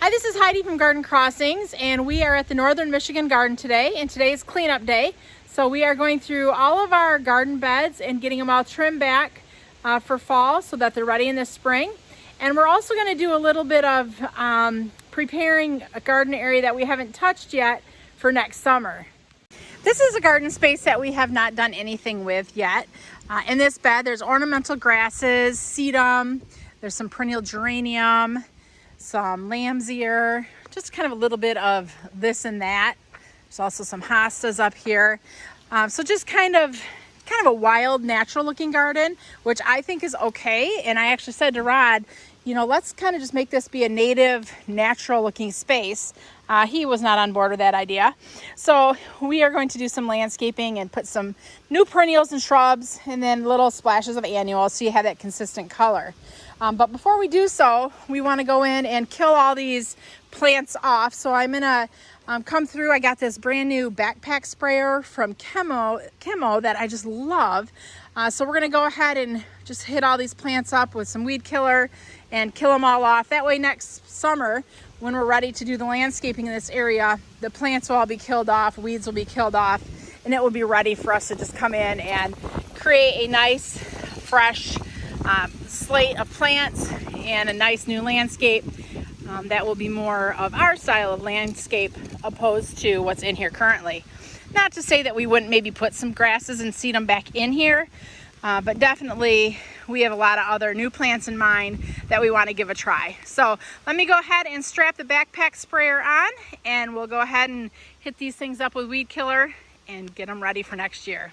Hi, this is Heidi from Garden Crossings, and we are at the Northern Michigan Garden today, and today is cleanup day. So we are going through all of our garden beds and getting them all trimmed back for fall so that they're ready in the spring. And we're also going to do a little bit of preparing a garden area that we haven't touched yet for next summer. This is a garden space that we have not done anything with yet. In this bed, there's ornamental grasses, sedum, there's some perennial geranium, some lamb's ear, just kind of a little bit of this and that. There's also some hostas up here. So just kind of a wild, natural looking garden, which I think is okay. And I actually said to Rod, you know, let's kind of just make this be a native, natural looking space. He was not on board with that idea. So we are going to do some landscaping and put some new perennials and shrubs and then little splashes of annuals so you have that consistent color. But before we do so, we want to go in and kill all these plants off. So I'm gonna come through. I got this brand new backpack sprayer from Kimo that I just love. So we're gonna go ahead and just hit all these plants up with some weed killer and kill them all off. That way next summer, when we're ready to do the landscaping in this area, the plants will all be killed off, weeds will be killed off, and it will be ready for us to just come in and create a nice, fresh slate of plants and a nice new landscape that will be more of our style of landscape opposed to what's in here currently. Not to say that we wouldn't maybe put some grasses and seed them back in here, but definitely we have a lot of other new plants in mind that we want to give a try. So let me go ahead and strap the backpack sprayer on, and we'll go ahead and hit these things up with weed killer and get them ready for next year.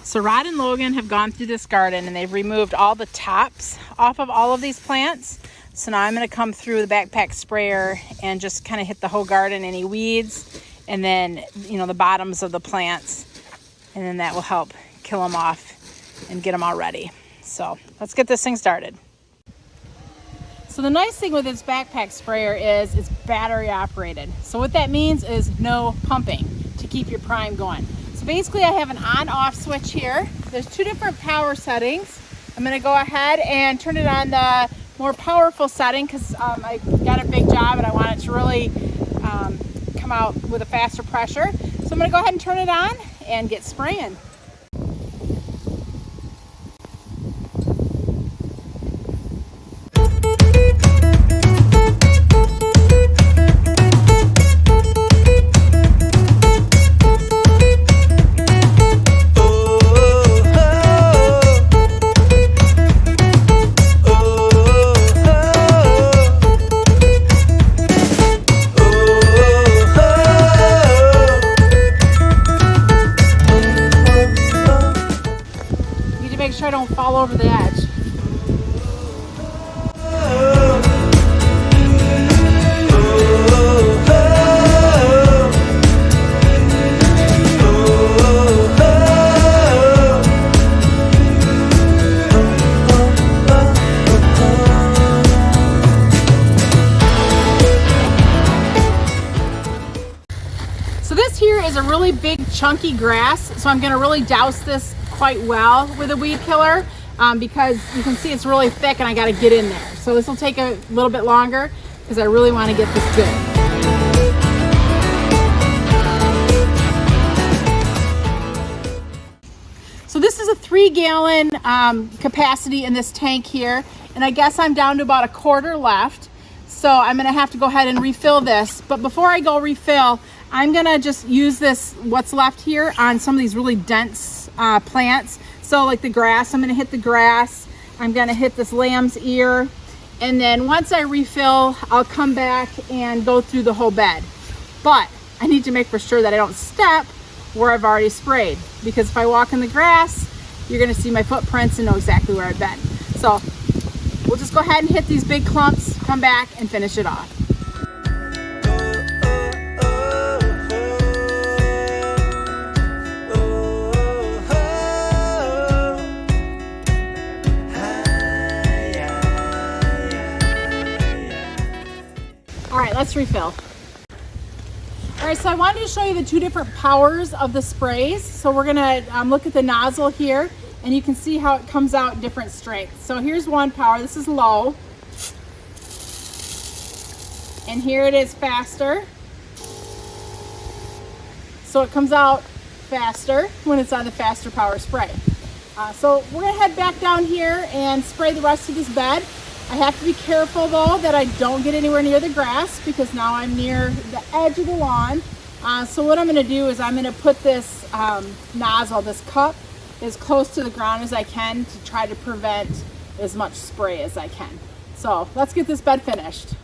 So Rod and Logan have gone through this garden and they've removed all the tops off of all of these plants. So now I'm going to come through the backpack sprayer and just kind of hit the whole garden, any weeds, and then, you know, the bottoms of the plants, and then that will help kill them off and get them all ready. So let's get this thing started. So the nice thing with this backpack sprayer is it's battery operated. So what that means is no pumping to keep your prime going. So basically I have an on-off switch here. There's two different power settings. I'm going to go ahead and turn it on the more powerful setting because I got a big job and I want it to really come out with a faster pressure. So I'm going to go ahead and turn it on and get spraying. Make sure I don't fall over the edge. So this here is a really big chunky grass, so I'm going to really douse this quite well with a weed killer because you can see it's really thick and I got to get in there. So this will take a little bit longer because I really want to get this good. So this is a 3-gallon capacity in this tank here, and I guess I'm down to about a quarter left. So I'm going to have to go ahead and refill this. But before I go refill, I'm going to just use this, what's left here, on some of these really dense plants. So like the grass, I'm going to hit the grass. I'm going to hit this lamb's ear. And then once I refill, I'll come back and go through the whole bed. But I need to make for sure that I don't step where I've already sprayed. Because if I walk in the grass, you're going to see my footprints and know exactly where I've been. So we'll just go ahead and hit these big clumps, come back and finish it off. All right, let's refill. All right, so I wanted to show you the two different powers of the sprays. So we're gonna look at the nozzle here, and you can see how it comes out in different strengths. So here's one power, this is low. and here it is faster. So it comes out faster when it's on the faster power spray. So we're gonna head back down here and spray the rest of this bed. I have to be careful though that I don't get anywhere near the grass because now I'm near the edge of the lawn. So what I'm gonna do is I'm gonna put this nozzle, this cup, as close to the ground as I can to try to prevent as much spray as I can. So let's get this bed finished.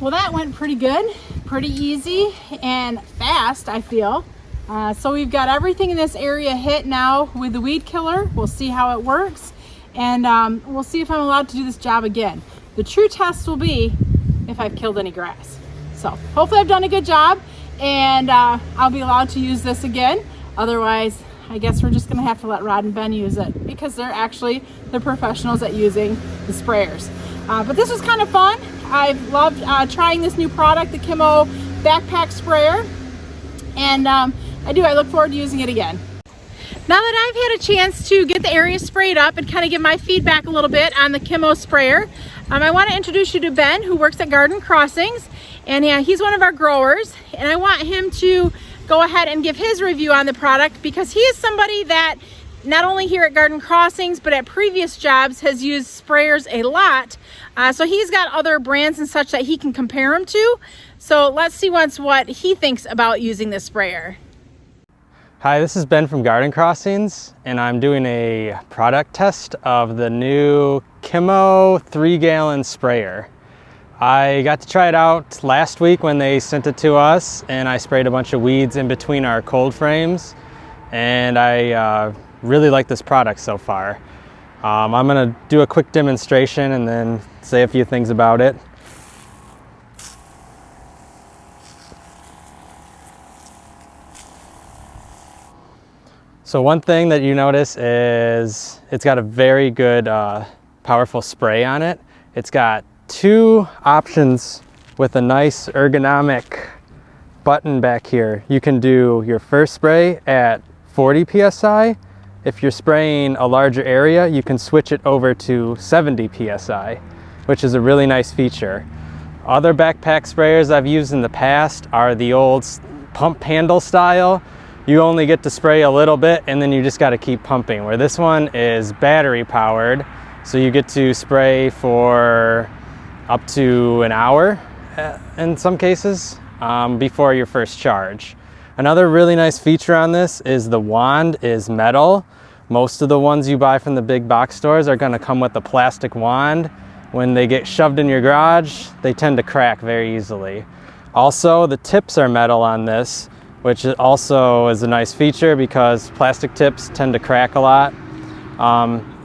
Well, that went pretty good, pretty easy and fast, I feel. So we've got everything in this area hit now with the weed killer. We'll see how it works, and we'll see if I'm allowed to do this job again. The true test will be if I've killed any grass. So hopefully I've done a good job, and I'll be allowed to use this again. Otherwise, I guess we're just gonna have to let Rod and Ben use it because they're actually the professionals at using the sprayers. But this was kind of fun. I've loved trying this new product, the Kimo backpack sprayer, and I look forward to using it again. Now that I've had a chance to get the area sprayed up and kind of give my feedback a little bit on the Kimo sprayer, I want to introduce you to Ben, who works at Garden Crossings, and he's one of our growers, and I want him to go ahead and give his review on the product because he is somebody that not only here at Garden Crossings but at previous jobs has used sprayers a lot. So he's got other brands and such that he can compare them to. So let's see what he thinks about using this sprayer. Hi, this is Ben from Garden Crossings, and I'm doing a product test of the new Kimo 3-gallon sprayer. I got to try it out last week when they sent it to us, and I sprayed a bunch of weeds in between our cold frames, and I really like this product so far. I'm going to do a quick demonstration and then say a few things about it. So one thing that you notice is it's got a very good powerful spray on it. It's got two options with a nice ergonomic button back here. You can do your first spray at 40 psi. If you're spraying a larger area, you can switch it over to 70 psi, which is a really nice feature. Other backpack sprayers I've used in the past are the old pump handle style. You only get to spray a little bit and then you just got to keep pumping, where this one is battery powered, so you get to spray for up to an hour in some cases before your first charge. Another really nice feature on this is the wand is metal. Most of the ones you buy from the big box stores are going to come with a plastic wand. When they get shoved in your garage, they tend to crack very easily. Also, the tips are metal on this, which also is a nice feature because plastic tips tend to crack a lot.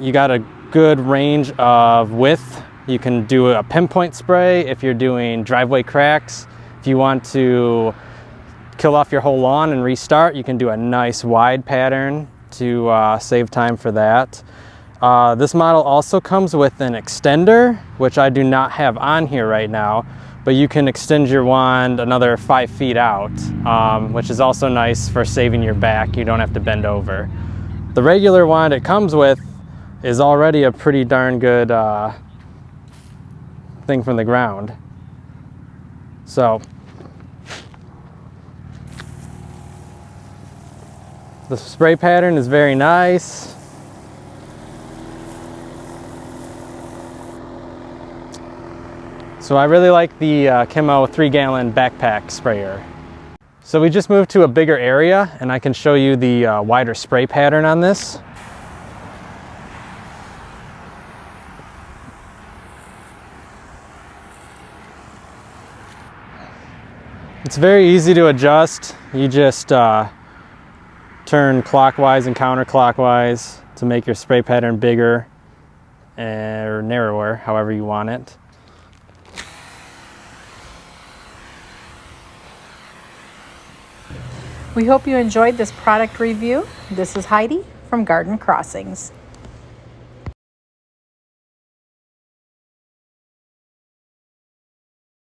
You got a good range of width. You can do a pinpoint spray if you're doing driveway cracks. If you want to kill off your whole lawn and restart, you can do a nice wide pattern to save time for that. This model also comes with an extender, which I do not have on here right now, but you can extend your wand another 5 feet out, which is also nice for saving your back. You don't have to bend over. The regular wand it comes with is already a pretty darn good thing from the ground. So the spray pattern is very nice. So I really like the Kimo 3-gallon backpack sprayer. So we just moved to a bigger area, and I can show you the wider spray pattern on this. It's very easy to adjust. You just turn clockwise and counterclockwise to make your spray pattern bigger or narrower, however you want it. We hope you enjoyed this product review. This is Heidi from Garden Crossings.